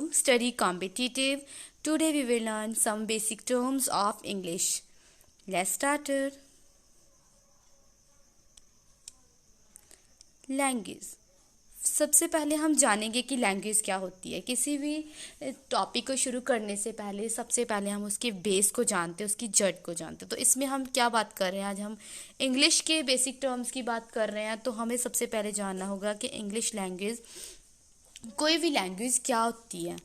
Study competitive. Today we will learn some basic terms of English. Let's start it. Language. सबसे पहले हम जानेंगे कि लैंग्वेज क्या होती है। किसी भी टॉपिक को शुरू करने से पहले सबसे पहले हम उसके बेस को जानते हैं, उसकी जड़ को जानते हैं। तो इसमें हम क्या बात कर रहे हैं, आज हम इंग्लिश के बेसिक टर्म्स की बात कर रहे हैं। तो हमें सबसे पहले जानना होगा कि इंग्लिश लैंग्वेज, कोई भी लैंग्वेज क्या होती है।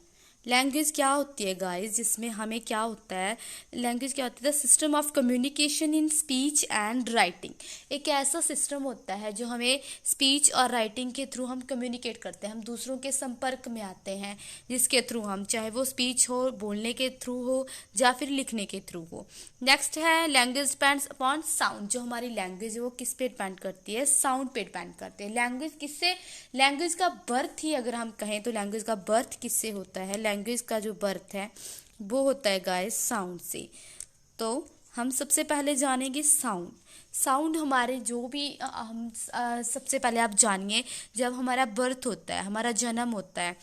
लैंग्वेज क्या होती है गाइस, जिसमें हमें क्या होता है, लैंग्वेज क्या होती है, the system of communication in speech and writing. एक ऐसा सिस्टम होता है जो हमें स्पीच और राइटिंग के थ्रू हम कम्युनिकेट करते हैं, हम दूसरों के संपर्क में आते हैं, जिसके थ्रू हम, चाहे वो स्पीच हो, बोलने के थ्रू हो या फिर लिखने के थ्रू हो। नेक्स्ट है लैंग्वेज डिपेंड्स अपॉन साउंड। जो हमारी लैंग्वेज है वो किस पे डिपेंड करती है, साउंड पे डिपेंड करती है। लैंग्वेज किससे, लैंग्वेज का बर्थ ही अगर हम कहें तो लैंग्वेज का बर्थ किससे होता है, लैंग्वेज का जो बर्थ है वो होता है गाइस साउंड से। तो हम सबसे पहले जानेंगे साउंड। साउंड हमारे जो भी सबसे पहले आप जानिए, जब हमारा बर्थ होता है, हमारा जन्म होता है,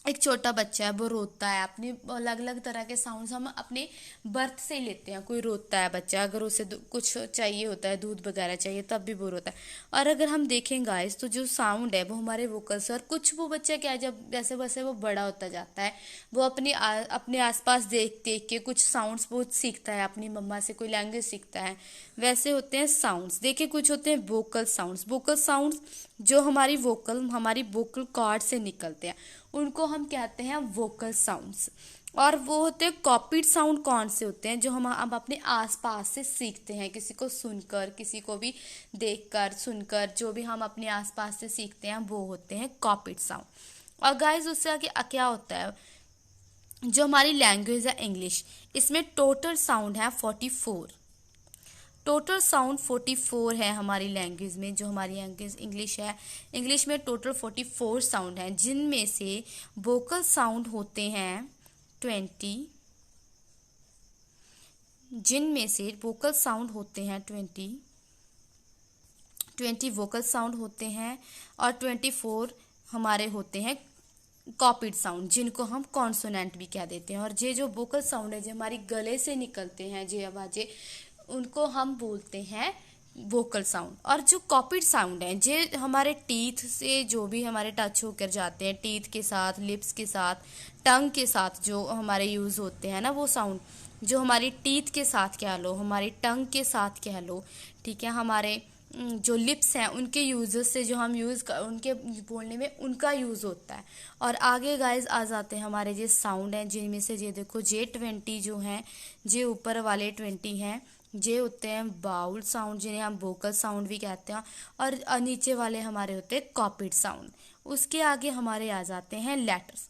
एक छोटा बच्चा है वो रोता है, अपने अलग अलग तरह के साउंड्स हम अपने बर्थ से ही लेते हैं। कोई रोता है बच्चा, अगर उसे कुछ चाहिए होता है, दूध वगैरह चाहिए, तब भी वो रोता है। और अगर हम देखें गाइस तो जो साउंड है वो हमारे वोकल्स, और कुछ वो बच्चा क्या है, जब जैसे वैसे वो बड़ा होता जाता है, वो अपने आसपास देख देख के कुछ साउंड्स वो सीखता है, अपनी मम्मा से कोई लैंग्वेज सीखता है। वैसे होते हैं साउंड्स। देखिए कुछ होते हैं वोकल साउंड्स। वोकल साउंड्स जो हमारी वोकल कॉर्ड से निकलते हैं, उनको हम कहते हैं वोकल साउंड्स। और वो होते हैं कॉपीड साउंड। कौन से होते हैं, जो हम अपने आसपास से सीखते हैं, किसी को सुनकर, किसी को भी देखकर, सुनकर, जो भी हम अपने आसपास से सीखते हैं वो होते हैं कॉपीड साउंड। और गाइस उससे आगे क्या होता है, जो हमारी लैंग्वेज है इंग्लिश, इसमें टोटल साउंड है 44। टोटल साउंड 44 है हमारी लैंग्वेज में। जो हमारी लैंग्वेज इंग्लिश है, इंग्लिश में टोटल 44 साउंड हैं, जिनमें से वोकल साउंड होते हैं 20। जिनमें से वोकल साउंड होते हैं 20 वोकल साउंड होते हैं, और 24 हमारे होते हैं कॉपीड साउंड, जिनको हम कॉन्सोनेंट भी कह देते हैं। और ये जो वोकल साउंड है, जो हमारी गले से निकलते हैं, जे आवाजें, उनको हम बोलते हैं वोकल साउंड। और जो कॉपीड साउंड है, जे हमारे टीथ से जो भी हमारे टच होकर जाते हैं, टीथ के साथ, लिप्स के साथ, टंग के साथ जो हमारे यूज़ होते हैं ना, वो साउंड जो हमारी टीथ के साथ कह लो, हमारी टंग के साथ कह लो, ठीक है, हमारे जो लिप्स हैं उनके यूज़ से जो हम उनके बोलने में उनका यूज़ होता है। और आगे गाइस आ जाते हैं हमारे ये साउंड हैं, जिनमें से ये देखो J20 जो हैं, जे ऊपर वाले 20 हैं, जे होते हैं बाउल साउंड, जिन्हें हम वोकल साउंड भी कहते हैं। और नीचे वाले हमारे होते हैं कॉपीड साउंड। उसके आगे हमारे आ जाते हैं लेटर्स।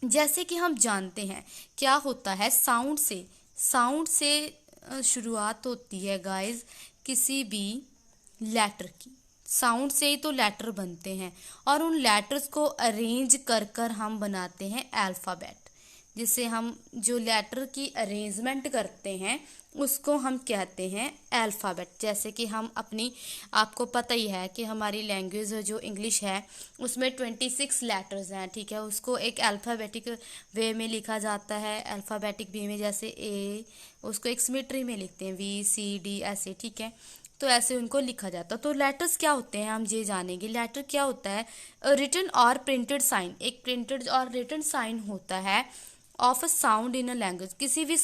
जैसे कि हम जानते हैं क्या होता है, साउंड से शुरुआत होती है गाइस किसी भी लेटर की। साउंड से ही तो लेटर बनते हैं, और उन लेटर्स को अरेंज कर कर हम बनाते हैं अल्फ़ाबेट। जिसे हम जो लेटर की अरेंजमेंट करते हैं उसको हम कहते हैं अल्फ़ाबेट। जैसे कि हम अपनी, आपको पता ही है कि हमारी लैंग्वेज जो इंग्लिश है उसमें 26 लेटर्स हैं, ठीक है, उसको एक अल्फ़ाबेटिक वे में लिखा जाता है। अल्फ़ाबेटिक वे में जैसे ए, उसको एक सिमेट्री में लिखते हैं, VCD ऐसे, ठीक है, तो ऐसे उनको लिखा जाता है। तो लेटर्स क्या होते हैं हम ये जानेंगे। लेटर क्या होता है, रिटन और प्रिंटेड साइन। एक प्रिंटेड और रिटन साइन होता है of a sound in a language. किसी भी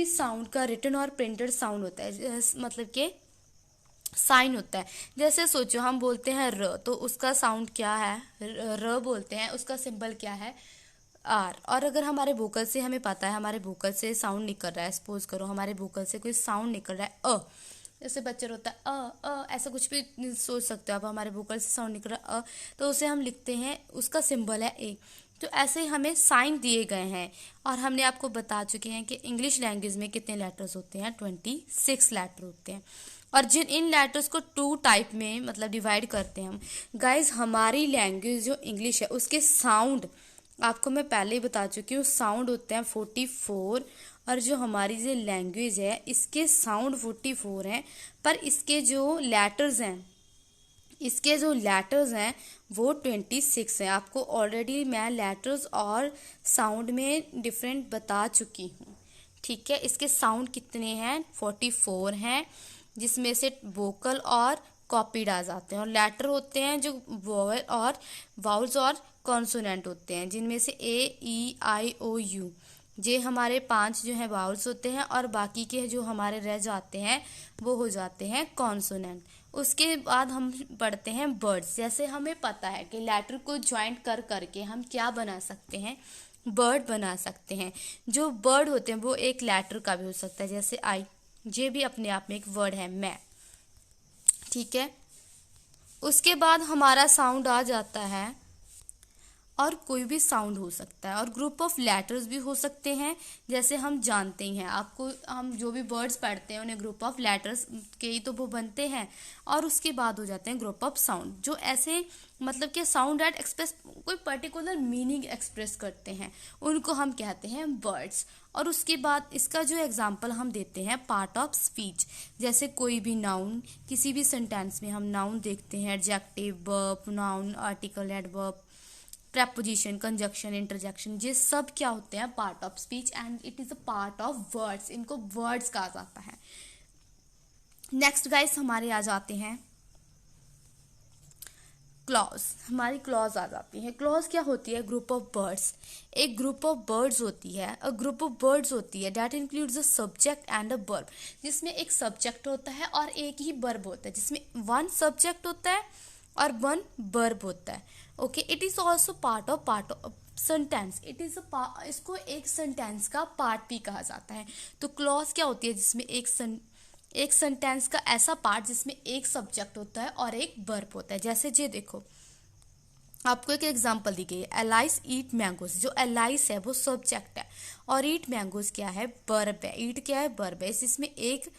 साउंड का रिटन और प्रिंटेड साउंड होता है, मतलब कि साइन होता है। जैसे सोचो हम बोलते हैं र, तो उसका साउंड क्या है, र बोलते हैं, उसका सिंबल क्या है, आर। और अगर हमारे वोकल से, हमें पता है हमारे वोकल से साउंड निकल रहा है, सपोज करो हमारे वोकल से कोई साउंड निकल रहा है जैसे बच्चा होता है ऐसा कुछ भी सोच सकते हो आप, हमारे वोकल से साउंड निकल रहा है तो उसे हम लिखते हैं, उसका सिंबल है ए। तो ऐसे ही हमें साइन दिए गए हैं। और हमने आपको बता चुके हैं कि इंग्लिश लैंग्वेज में कितने लेटर्स होते हैं, 26 लेटर होते हैं। और इन लेटर्स को 2 टाइप में मतलब डिवाइड करते हैं हम। गाइज हमारी लैंग्वेज जो इंग्लिश है उसके साउंड आपको मैं पहले ही बता चुकी हूँ, साउंड होते हैं 44। और जो हमारी जो लैंग्वेज है इसके साउंड 44 हैं, पर इसके जो लेटर्स हैं इसके जो लेटर्स हैं वो 26 हैं। आपको ऑलरेडी मैं लेटर्स और साउंड में डिफरेंट बता चुकी हूँ, ठीक है। इसके साउंड कितने हैं? 44 हैं, जिसमें से वोकल और कॉपीड आ जाते हैं। और लेटर होते हैं जो वोवल और वाउल्स और कॉन्सोनेंट होते हैं, जिनमें से A, E, I, O, U ये हमारे 5 जो है वाउल्स होते हैं, और बाकी के जो हमारे रह जाते हैं वो हो जाते हैं कॉन्सोनेंट। उसके बाद हम पढ़ते हैं वर्ड्स। जैसे हमें पता है कि लेटर को ज्वाइंट कर करके हम क्या बना सकते हैं? वर्ड बना सकते हैं। जो वर्ड होते हैं वो एक लेटर का भी हो सकता है, जैसे आई, ये भी अपने आप में एक वर्ड है, मैं, ठीक है। उसके बाद हमारा साउंड आ जाता है, और कोई भी साउंड हो सकता है, और ग्रुप ऑफ लेटर्स भी हो सकते हैं। जैसे हम जानते ही हैं, आपको हम जो भी वर्ड्स पढ़ते हैं उन्हें ग्रुप ऑफ लेटर्स के ही तो वो बनते हैं, और उसके बाद हो जाते हैं ग्रुप ऑफ साउंड, जो ऐसे मतलब कि साउंड एट एक्सप्रेस कोई पर्टिकुलर मीनिंग एक्सप्रेस करते हैं, उनको हम कहते हैं वर्ड्स। और उसके बाद इसका जो एग्जाम्पल हम देते हैं पार्ट ऑफ स्पीच। जैसे कोई भी नाउन, किसी भी सेंटेंस में हम नाउन देखते हैं, adjective, verb, noun, article, adverb, preposition, conjunction, interjection, ये सब क्या होते हैं? Part of speech, and it is a part of words. इनको वर्ड्स कहा जाता है। नेक्स्ट गाइस हमारे आ जाते हैं क्लॉज। हमारी क्लॉज आ जाती है। क्लॉज क्या होती है? Group of birds. एक ग्रुप ऑफ बर्ड्स होती है, अ ग्रुप ऑफ बर्ड्स होती है that includes a subject and a verb, जिसमें एक सब्जेक्ट होता है और एक ही वर्ब होता है, जिसमें वन सब्जेक्ट होता है और वन वर्ब होता है। Okay, it is also part of sentence. It is इसको एक सेंटेंस का पार्ट भी कहा जाता है। तो क्लॉज क्या होती है? जिसमें एक सेंटेंस का ऐसा पार्ट जिसमें एक सब्जेक्ट होता है और एक वर्ब होता है। जैसे ये देखो, आपको एक एग्जांपल दी गई है, एलाइस ईट मैंगोज। जो एलाइस है वो सब्जेक्ट है, और ईट मैंगोज क्या है? वर्ब है। ईट क्या है? वर्ब है। इसमें एक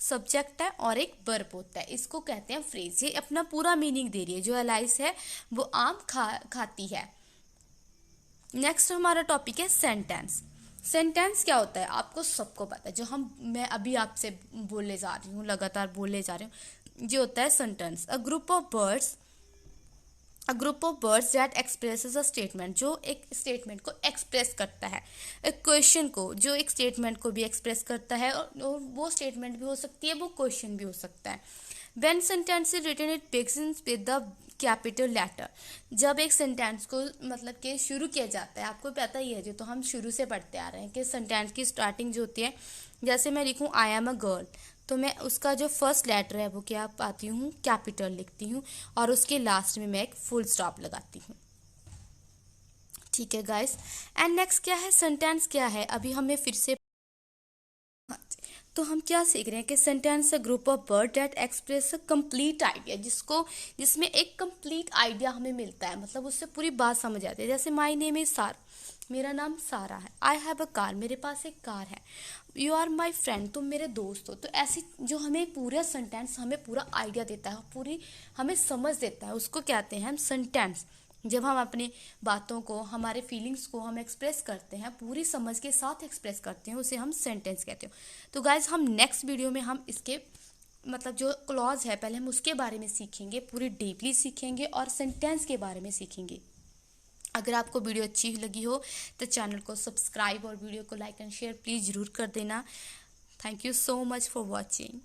सब्जेक्ट है और एक वर्ब होता है। इसको कहते हैं फ्रेज। ये अपना पूरा मीनिंग दे रही है। जो एलाइस है वो आम खाती है। नेक्स्ट हमारा टॉपिक है सेंटेंस। सेंटेंस क्या होता है? आपको सबको पता है। जो मैं अभी आपसे बोलने जा रही हूँ, लगातार बोलने जा रही हूँ, जो होता है sentence. A group of words that expresses a statement, जो एक स्टेटमेंट को एक्सप्रेस करता है। एक क्वेश्चन को, जो एक स्टेटमेंट को भी एक्सप्रेस करता है, और वो स्टेटमेंट भी हो सकती है, वो क्वेश्चन भी हो सकता है। When sentence is written it begins with the capital letter. जब एक सेंटेंस को मतलब कि शुरू किया जाता है, आपको पता ही है, जो तो हम शुरू से पढ़ते आ रहे हैं कि सेंटेंस की स्टार्टिंग जो होती है, जैसे मैं लिखूं आई एम अ गर्ल, तो मैं उसका जो फर्स्ट लेटर है वो क्या पाती हूँ? कैपिटल लिखती हूँ, और उसके लास्ट में मैं एक फुल स्टॉप लगाती हूँ, ठीक है गाइस। एंड नेक्स्ट क्या है? सेंटेंस क्या है? अभी हमें फिर से, तो हम क्या सीख रहे हैं कि sentence a group of word that express a complete idea, जिसमें एक कंप्लीट आइडिया हमें मिलता है, मतलब उससे पूरी बात समझ आती है। जैसे माय नेम इज सारा, मेरा नाम सारा है। आई हैव अ कार, मेरे पास एक कार है। यू आर माई फ्रेंड, तुम मेरे दोस्त हो। तो ऐसी जो हमें पूरा सेंटेंस हमें पूरा आइडिया देता है, पूरी हमें समझ देता है, उसको कहते हैं हम सेंटेंस। जब हम अपनी बातों को, हमारे फीलिंग्स को हम एक्सप्रेस करते हैं, पूरी समझ के साथ एक्सप्रेस करते हैं, उसे हम सेंटेंस कहते हैं। तो गाइज हम नेक्स्ट वीडियो में हम इसके मतलब जो क्लॉज है पहले हम उसके बारे में सीखेंगे, पूरी डीपली सीखेंगे, और सेंटेंस के बारे में सीखेंगे। अगर आपको वीडियो अच्छी लगी हो तो चैनल को सब्सक्राइब और वीडियो को लाइक एंड शेयर प्लीज़ ज़रूर कर देना। Thank you so much for watching.